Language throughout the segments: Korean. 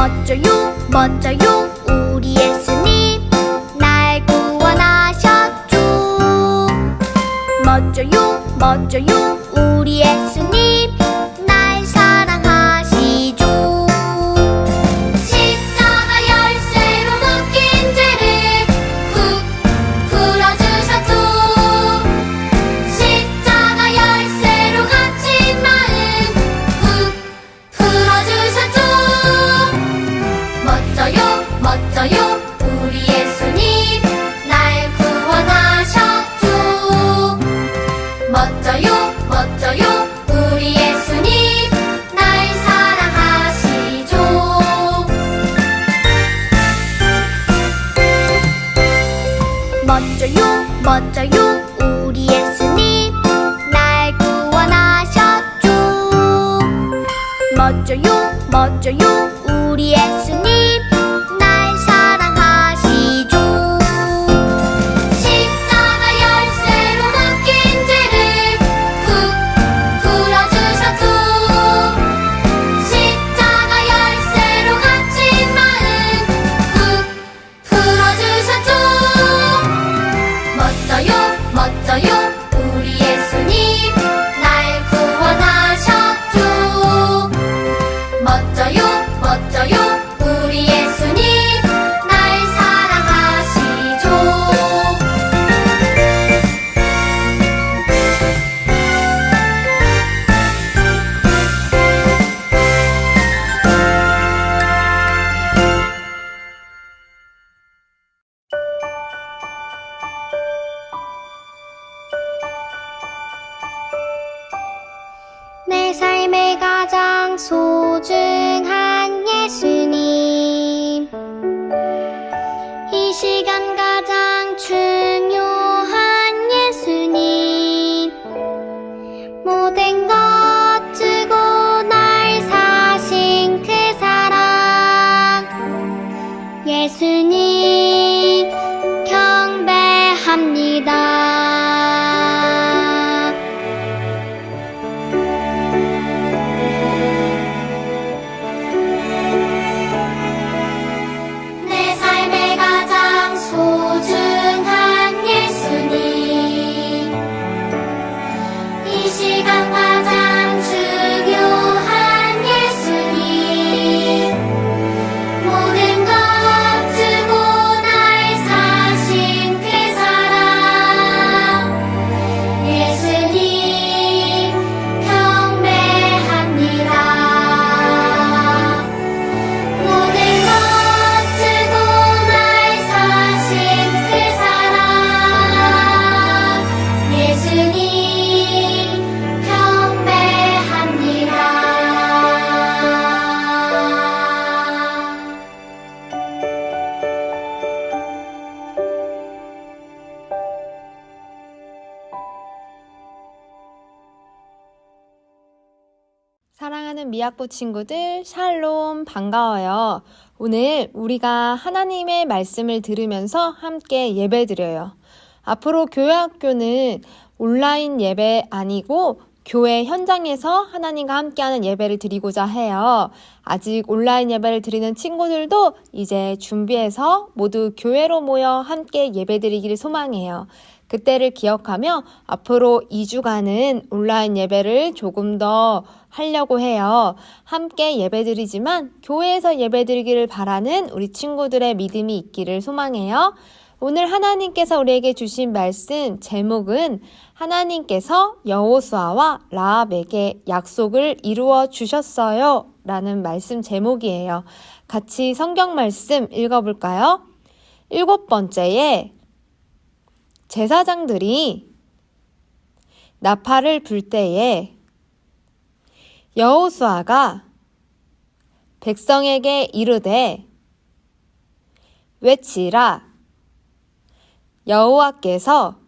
멋져요 멋져요 우리 예수님 날 구원하셨죠. 멋져요 멋져요 우리 예수님 날 사랑하시죠. 십자가 열쇠로 묶인 죄를 훅 풀어주셨죠. 십자가 열쇠로 갇힌 마음 훅 풀어주셨죠. 멋져요 멋져요 우리 예수님 날 구원하셨죠. 멋져요 멋져요 우리 예수님 날 사랑하시죠. 멋져요 멋져요 우리 예수님 날 구원하셨죠. 멋져요 멋져요 우리 예수님 날 사랑하시죠. 십자가 열쇠로 묶인 죄를 훅 풀어주셨죠. 십자가 열쇠로 갇힌 마음 훅 풀어주셨죠. 멋져요 멋져요 우리 예수님 날 구원하셨죠. 멋져요 멋져요 우리 예수님 날 사랑하시죠. 내 삶의 가장 소중한 예수님 이 시간 가장 중요한 예수님 모든 것 주고 날 사신 그 사랑 예수님 경배합니다. 내 삶의 가장 소중한 예수님 이 시간 가장 중요한 예수님 모든 것 주고 날 사신 그 사랑 예수님 경배합니다. 모든 것 주고 날 사신 그 사랑 예수님 경배합니다. 사랑하는 미학부 친구들, 샬롬, 반가워요. 오늘 우리가 하나님의 말씀을 들으면서 함께 예배드려요. 앞으로 교회학교는 온라인 예배 아니고 교회 현장에서 하나님과 함께하는 예배를 드리고자 해요. 아직 온라인 예배를 드리는 친구들도 이제 준비해서 모두 교회로 모여 함께 예배드리기를 소망해요. 그때를 기억하며 앞으로 2주간은 온라인 예배를 조금 더 하려고 해요. 함께 예배드리지만 교회에서 예배드리기를 바라는 우리 친구들의 믿음이 있기를 소망해요. 오늘 하나님께서 우리에게 주신 말씀 제목은 하나님께서 여호수아와 라합에게 약속을 이루어 주셨어요 라는 말씀 제목이에요. 같이 성경 말씀 읽어볼까요? 7번째에 제사장들이 나팔을 불 때에 여호수아가 백성에게 이르되 외치라 여호와께서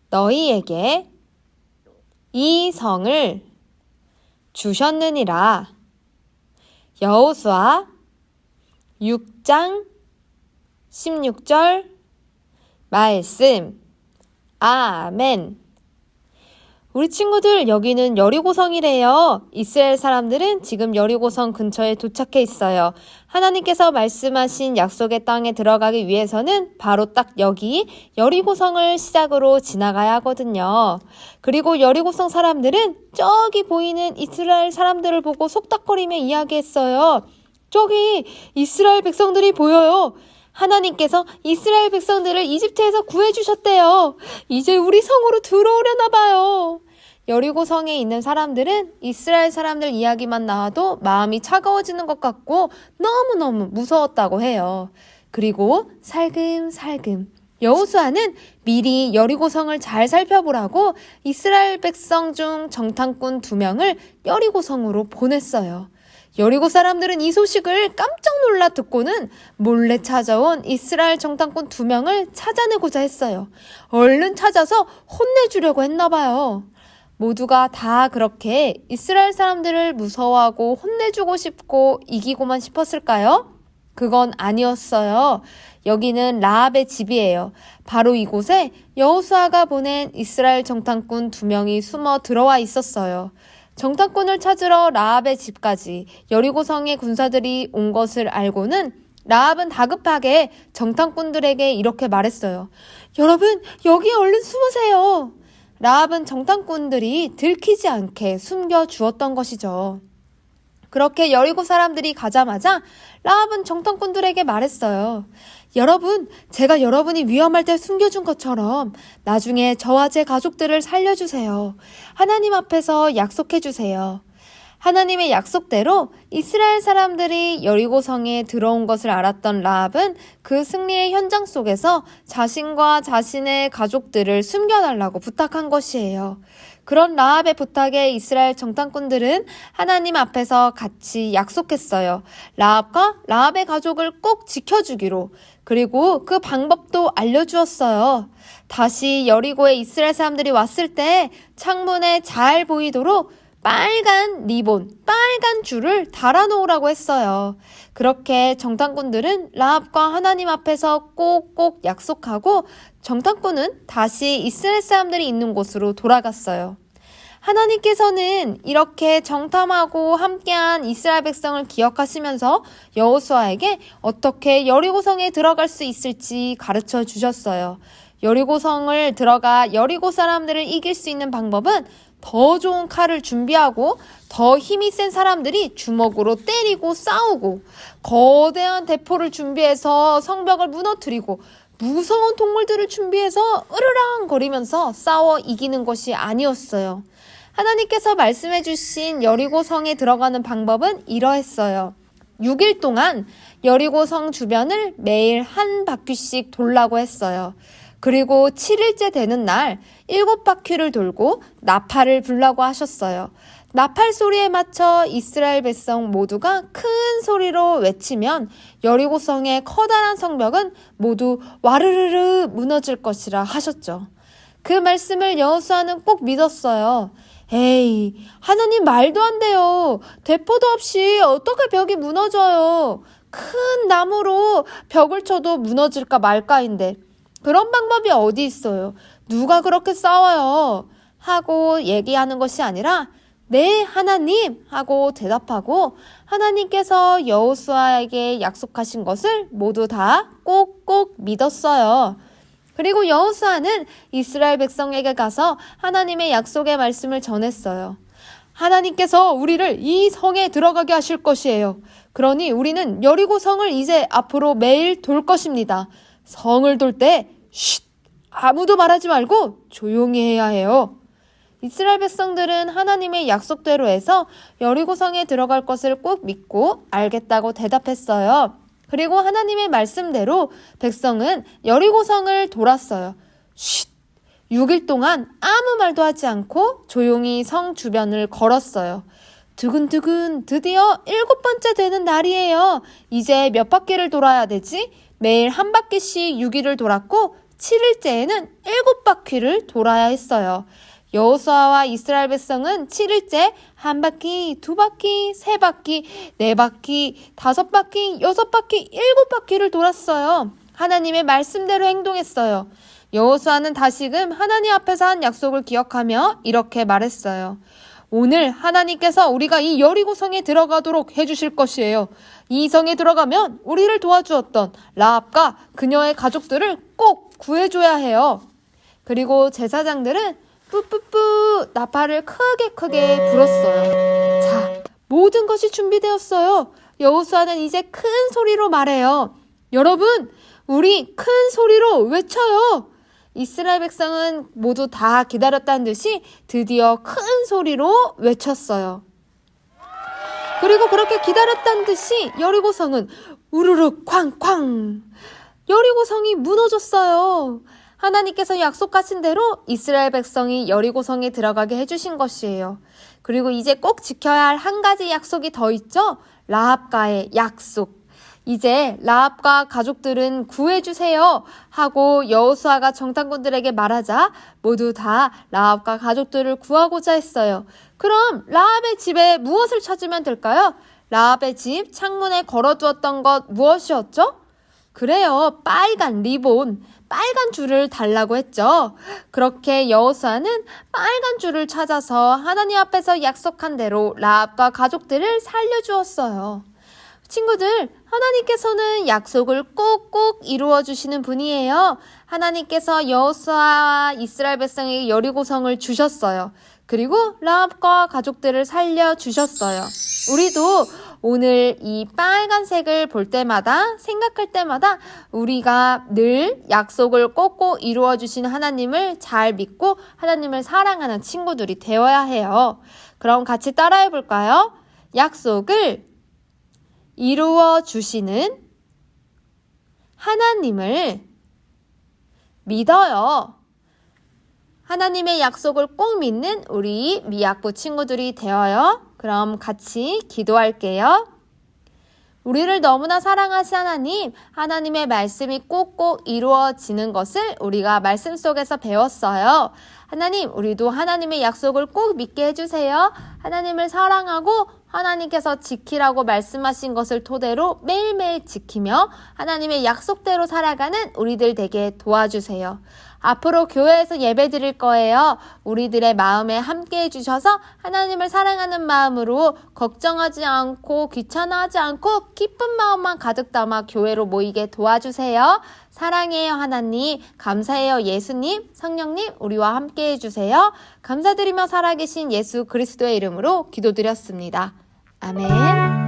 너희에게 이 성을 주셨느니라. 여호수아 6장 16절 말씀. 아멘. 우리 친구들, 여기는 여리고성이래요. 이스라엘 사람들은 지금 여리고성 근처에 도착해 있어요. 하나님께서 말씀하신 약속의 땅에 들어가기 위해서는 바로 딱 여기 여리고성을 시작으로 지나가야 하거든요. 그리고 여리고성 사람들은 저기 보이는 이스라엘 사람들을 보고 속닥거리며 이야기했어요. 저기 이스라엘 백성들이 보여요. 하나님께서 이스라엘 백성들을 이집트에서 구해주셨대요. 이제 우리 성으로 들어오려나 봐요. 여리고 성에 있는 사람들은 이스라엘 사람들 이야기만 나와도 마음이 차가워지는 것 같고 너무너무 무서웠다고 해요. 그리고 살금살금 여호수아는 미리 여리고 성을 잘 살펴보라고 이스라엘 백성 중 정탐꾼 2명을 여리고 성으로 보냈어요. 여리고 사람들은 이 소식을 깜짝 놀라 듣고는 몰래 찾아온 이스라엘 정탐꾼 2명을 찾아내고자 했어요. 얼른 찾아서 혼내주려고 했나 봐요. 모두가 다 그렇게 이스라엘 사람들을 무서워하고 혼내주고 싶고 이기고만 싶었을까요? 그건 아니었어요. 여기는 라합의 집이에요. 바로 이곳에 여호수아가 보낸 이스라엘 정탐꾼 2명이 숨어 들어와 있었어요. 정탐꾼을 찾으러 라합의 집까지 여리고성의 군사들이 온 것을 알고는 라합은 다급하게 정탐꾼들에게 이렇게 말했어요. 여러분, 여기에 얼른 숨으세요. 라합은 정탐꾼들이 들키지 않게 숨겨주었던 것이죠. 그렇게 여리고 사람들이 가자마자 라합은 정탐꾼들에게 말했어요. 여러분, 제가 여러분이 위험할 때 숨겨준 것처럼 나중에 저와 제 가족들을 살려주세요. 하나님 앞에서 약속해주세요. 하나님의 약속대로 이스라엘 사람들이 여리고 성에 들어온 것을 알았던 라합은 그 승리의 현장 속에서 자신과 자신의 가족들을 숨겨달라고 부탁한 것이에요. 그런 라합의 부탁에 이스라엘 정탐꾼들은 하나님 앞에서 같이 약속했어요. 라합과 라합의 가족을 꼭 지켜주기로. 그리고 그 방법도 알려주었어요. 다시 여리고에 이스라엘 사람들이 왔을 때 창문에 잘 보이도록 빨간 리본, 빨간 줄을 달아놓으라고 했어요. 그렇게 정탐꾼들은 라합과 하나님 앞에서 꼭꼭 약속하고 정탐꾼은 다시 이스라엘 사람들이 있는 곳으로 돌아갔어요. 하나님께서는 이렇게 정탐하고 함께한 이스라엘 백성을 기억하시면서 여호수아에게 어떻게 여리고성에 들어갈 수 있을지 가르쳐 주셨어요. 여리고성을 들어가 여리고 사람들을 이길 수 있는 방법은 더 좋은 칼을 준비하고 더 힘이 센 사람들이 주먹으로 때리고 싸우고 거대한 대포를 준비해서 성벽을 무너뜨리고 무서운 동물들을 준비해서 으르렁거리면서 싸워 이기는 것이 아니었어요. 하나님께서 말씀해 주신 여리고 성에 들어가는 방법은 이러했어요. 6일 동안 여리고 성 주변을 매일 한 바퀴씩 돌라고 했어요. 그리고 7일째 되는 날 7바퀴를 돌고 나팔을 불라고 하셨어요. 나팔 소리에 맞춰 이스라엘 백성 모두가 큰 소리로 외치면 여리고성의 커다란 성벽은 모두 와르르르 무너질 것이라 하셨죠. 그 말씀을 여호수아는 꼭 믿었어요. 에이, 하나님 말도 안 돼요. 대포도 없이 어떻게 벽이 무너져요. 큰 나무로 벽을 쳐도 무너질까 말까인데 그런 방법이 어디 있어요. 누가 그렇게 싸워요. 하고 얘기하는 것이 아니라 네, 하나님 하고 대답하고 하나님께서 여호수아에게 약속하신 것을 모두 다 꼭꼭 믿었어요. 그리고 여호수아는 이스라엘 백성에게 가서 하나님의 약속의 말씀을 전했어요. 하나님께서 우리를 이 성에 들어가게 하실 것이에요. 그러니 우리는 여리고 성을 이제 앞으로 매일 돌 것입니다. 성을 돌 때 쉿! 아무도 말하지 말고 조용히 해야 해요. 이스라엘 백성들은 하나님의 약속대로 해서 여리고 성에 들어갈 것을 꼭 믿고 알겠다고 대답했어요. 그리고 하나님의 말씀대로 백성은 여리고 성을 돌았어요. 쉿! 6일 동안 아무 말도 하지 않고 조용히 성 주변을 걸었어요. 두근두근 드디어 7번째 되는 날이에요. 이제 몇 바퀴를 돌아야 되지? 매일 한 바퀴씩 6일을 돌았고 7일째에는 7바퀴를 돌아야 했어요. 여호수아와 이스라엘 백성은 7일째 한 바퀴, 2바퀴, 3바퀴, 4바퀴, 5바퀴, 6바퀴, 7바퀴를 돌았어요. 하나님의 말씀대로 행동했어요. 여호수아는 다시금 하나님 앞에서 한 약속을 기억하며 이렇게 말했어요. 오늘 하나님께서 우리가 이 여리고성에 들어가도록 해주실 것이에요. 이 성에 들어가면 우리를 도와주었던 라합과 그녀의 가족들을 꼭 구해줘야 해요. 그리고 제사장들은 뿌뿌뿌 나팔을 크게 불었어요. 자, 모든 것이 준비되었어요. 여호수아는 이제 큰 소리로 말해요. 여러분, 우리 큰 소리로 외쳐요. 이스라엘 백성은 모두 다 기다렸다는 듯이 드디어 큰 소리로 외쳤어요. 그리고 그렇게 기다렸다는 듯이 여리고성은 우르르 쾅쾅, 여리고성이 무너졌어요. 하나님께서 약속하신 대로 이스라엘 백성이 여리고성에 들어가게 해주신 것이에요. 그리고 이제 꼭 지켜야 할 한 가지 약속이 더 있죠? 라합과의 약속. 이제 라합과 가족들은 구해주세요 하고 여호수아가 정탐꾼들에게 말하자 모두 다 라합과 가족들을 구하고자 했어요. 그럼 라합의 집에 무엇을 찾으면 될까요? 라합의 집 창문에 걸어두었던 것 무엇이었죠? 그래요, 빨간 리본, 빨간 줄을 달라고 했죠. 그렇게 여호수아는 빨간 줄을 찾아서 하나님 앞에서 약속한 대로 라합과 가족들을 살려주었어요. 친구들, 하나님께서는 약속을 꼭꼭 이루어 주시는 분이에요. 하나님께서 여호수아와 이스라엘 백성에게 여리고성을 주셨어요. 그리고 라합과 가족들을 살려 주셨어요. 우리도 오늘 이 빨간색을 볼 때마다, 생각할 때마다 우리가 늘 약속을 꼭꼭 이루어 주시는 하나님을 잘 믿고 하나님을 사랑하는 친구들이 되어야 해요. 그럼 같이 따라해 볼까요? 약속을 이루어 주시는 하나님을 믿어요. 하나님의 약속을 꼭 믿는 우리 미약부 친구들이 되어요. 그럼 같이 기도할게요. 우리를 너무나 사랑하신 하나님, 하나님의 말씀이 꼭꼭 이루어지는 것을 우리가 말씀 속에서 배웠어요. 하나님, 우리도 하나님의 약속을 꼭 믿게 해주세요. 하나님을 사랑하고 하나님께서 지키라고 말씀하신 것을 토대로 매일매일 지키며 하나님의 약속대로 살아가는 우리들 되게 도와주세요. 앞으로 교회에서 예배 드릴 거예요. 우리들의 마음에 함께 해주셔서 하나님을 사랑하는 마음으로 걱정하지 않고 귀찮아하지 않고 기쁜 마음만 가득 담아 교회로 모이게 도와주세요. 사랑해요 하나님, 감사해요 예수님, 성령님 우리와 함께 해주세요. 감사드리며 살아계신 예수 그리스도의 이름으로 기도드렸습니다. 아멘.